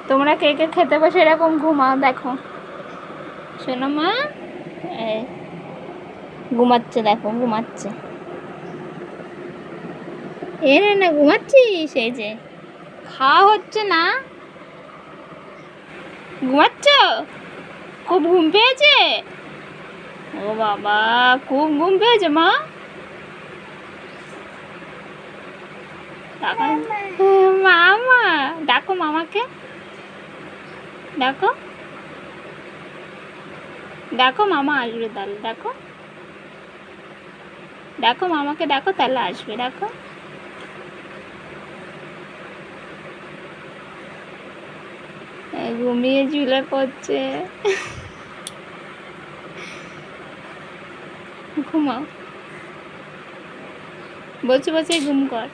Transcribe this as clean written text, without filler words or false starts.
তোমরা কে কে খেতে বসে এরকম ঘুমাও দেখো। শোনো মা, এই ঘুমাচ্ছে, দেখো ঘুমাচ্ছে। এ না ঘুমাচ্ছিস? এই যে খাওয়া হচ্ছে না, ঘুমাচ্ছ? খুব ঘুম পেয়েছে? ও বাবা, খুব ঘুম পেয়েছে মা। মামা ডাকো, মামাকে ডাকো, ডাকো, মামা আসবে তাহলে। ডাকো, ডাকো মামাকে, ডাকো তাহলে আসবে। ডাকো। ঘুমিয়ে ঝুলে পড়ছে। ঘুমাও, বসে বসে ঘুম কর।